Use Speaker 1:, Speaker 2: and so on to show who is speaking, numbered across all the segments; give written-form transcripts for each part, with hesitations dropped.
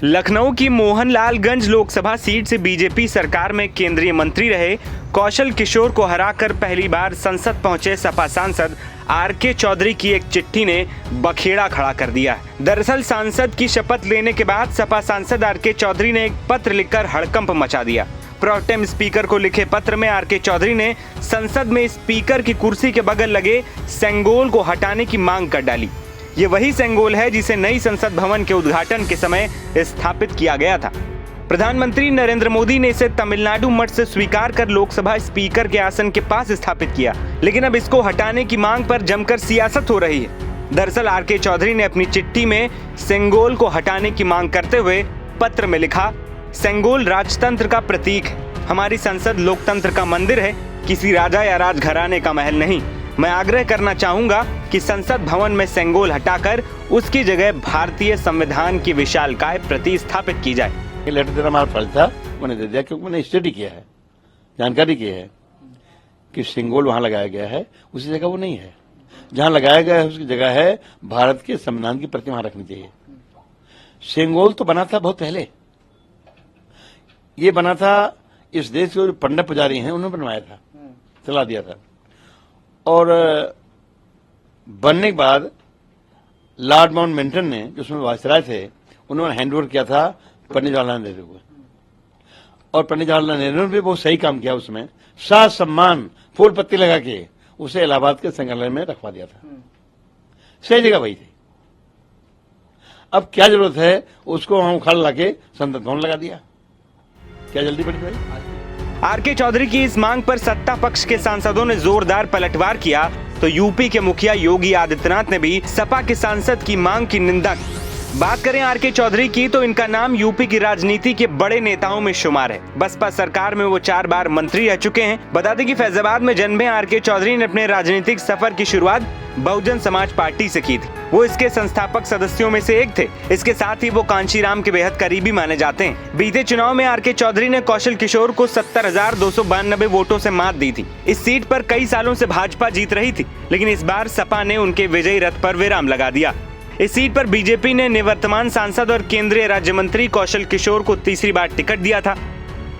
Speaker 1: लखनऊ की मोहनलालगंज लोकसभा सीट से बीजेपी सरकार में केंद्रीय मंत्री रहे कौशल किशोर को हराकर पहली बार संसद पहुंचे सपा सांसद आरके चौधरी की एक चिट्ठी ने बखेड़ा खड़ा कर दिया। दरअसल सांसद की शपथ लेने के बाद सपा सांसद आरके चौधरी ने एक पत्र लिखकर हड़कंप मचा दिया। प्रोटेम स्पीकर को लिखे पत्र में आरके चौधरी ने संसद में स्पीकर की कुर्सी के बगल लगे सेंगोल को हटाने की मांग कर डाली। ये वही सेंगोल है जिसे नई संसद भवन के उद्घाटन के समय स्थापित किया गया था। प्रधानमंत्री नरेंद्र मोदी ने इसे तमिलनाडु मठ से स्वीकार कर लोकसभा स्पीकर के आसन के पास स्थापित किया, लेकिन अब इसको हटाने की मांग पर जमकर सियासत हो रही है। दरअसल आरके चौधरी ने अपनी चिट्ठी में सेंगोल को हटाने की मांग करते हुए पत्र में लिखा, सेंगोल राजतंत्र का प्रतीक है। हमारी संसद लोकतंत्र का मंदिर है, किसी राजा या राजघराने का महल नहीं। मैं आग्रह करना चाहूंगा कि संसद भवन में सेंगोल हटाकर उसकी जगह भारतीय संविधान की विशालकाय प्रतिस्थापित की जाए।
Speaker 2: ये लेटर देना हमारा फर्ज था, मैंने दे दिया क्योंकि मैंने स्टडी किया है, जानकारी की है कि सेंगोल वहां लगाया गया है, उसी जगह वो नहीं है। जहां लगाया गया है उसकी जगह है भारत के संविधान की प्रतिमा रखनी चाहिए। सेंगोल तो बना था बहुत पहले, ये बना था इस देश के जो पंडित पुजारी हैं उन्होंने बनवाया था, चला दिया था। और बनने के बाद लॉर्ड माउंटबेटन ने जो उसमें वायसराय थे उन्होंने हैंडओवर किया था पंडित जवाहरलाल नेहरू को, और पंडित जवाहरलाल नेहरू ने भी बहुत सही काम किया। उसमें साथ सम्मान फूल पत्ती लगा के उसे इलाहाबाद के संग्रहालय में रखवा दिया था। सही जगह वही थी। अब क्या जरूरत है उसको हम उखाड़ लाके संसद भवन लगा दिया, क्या जल्दी पड़ी भाई?
Speaker 1: आरके चौधरी की इस मांग पर सत्ता पक्ष के सांसदों ने जोरदार पलटवार किया तो यूपी के मुखिया योगी आदित्यनाथ ने भी सपा के सांसद की मांग की निंदा की। बात करें आरके चौधरी की तो इनका नाम यूपी की राजनीति के बड़े नेताओं में शुमार है। बसपा सरकार में वो 4 बार मंत्री रह चुके हैं। बता दें कि फैजाबाद में जन्मे आरके चौधरी ने अपने राजनीतिक सफर की शुरुआत बहुजन समाज पार्टी से की थी। वो इसके संस्थापक सदस्यों में से एक थे। इसके साथ ही वो कांशीराम के बेहद करीबी माने जाते हैं। बीते चुनाव में आरके चौधरी ने कौशल किशोर को 70,292 वोटों से मात दी थी। इस सीट पर कई सालों से भाजपा जीत रही थी, लेकिन इस बार सपा ने उनके विजयी रथ पर विराम लगा दिया। इस सीट पर बीजेपी ने निवर्तमान सांसद और केंद्रीय राज्य मंत्री कौशल किशोर को तीसरी बार टिकट दिया था।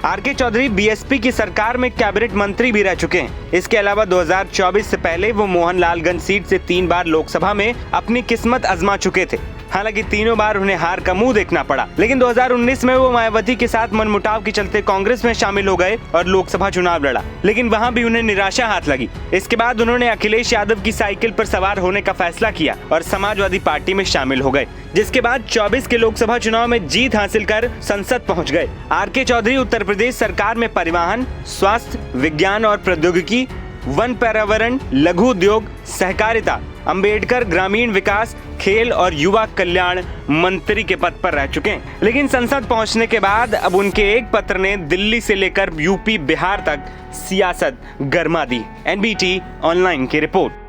Speaker 1: आरके चौधरी बीएसपी की सरकार में कैबिनेट मंत्री भी रह चुके हैं। इसके अलावा 2024 से पहले वो मोहनलालगंज सीट से 3 बार लोकसभा में अपनी किस्मत आजमा चुके थे। हालांकि तीनों बार उन्हें हार का मुंह देखना पड़ा, लेकिन 2019 में वो मायावती के साथ मनमुटाव के चलते कांग्रेस में शामिल हो गए और लोकसभा चुनाव लड़ा, लेकिन वहां भी उन्हें निराशा हाथ लगी। इसके बाद उन्होंने अखिलेश यादव की साइकिल पर सवार होने का फैसला किया और समाजवादी पार्टी में शामिल हो गए, जिसके बाद 24 के लोकसभा चुनाव में जीत हासिल कर संसद पहुंच गए। आरके चौधरी उत्तर प्रदेश सरकार में परिवहन, स्वास्थ्य, विज्ञान और प्रौद्योगिकी, वन पर्यावरण, लघु उद्योग, सहकारिता, अंबेडकर ग्रामीण विकास, खेल और युवा कल्याण मंत्री के पद पर रह चुके हैं। लेकिन संसद पहुंचने के बाद अब उनके एक पत्र ने दिल्ली से लेकर यूपी बिहार तक सियासत गरमा दी। एनबीटी ऑनलाइन की रिपोर्ट।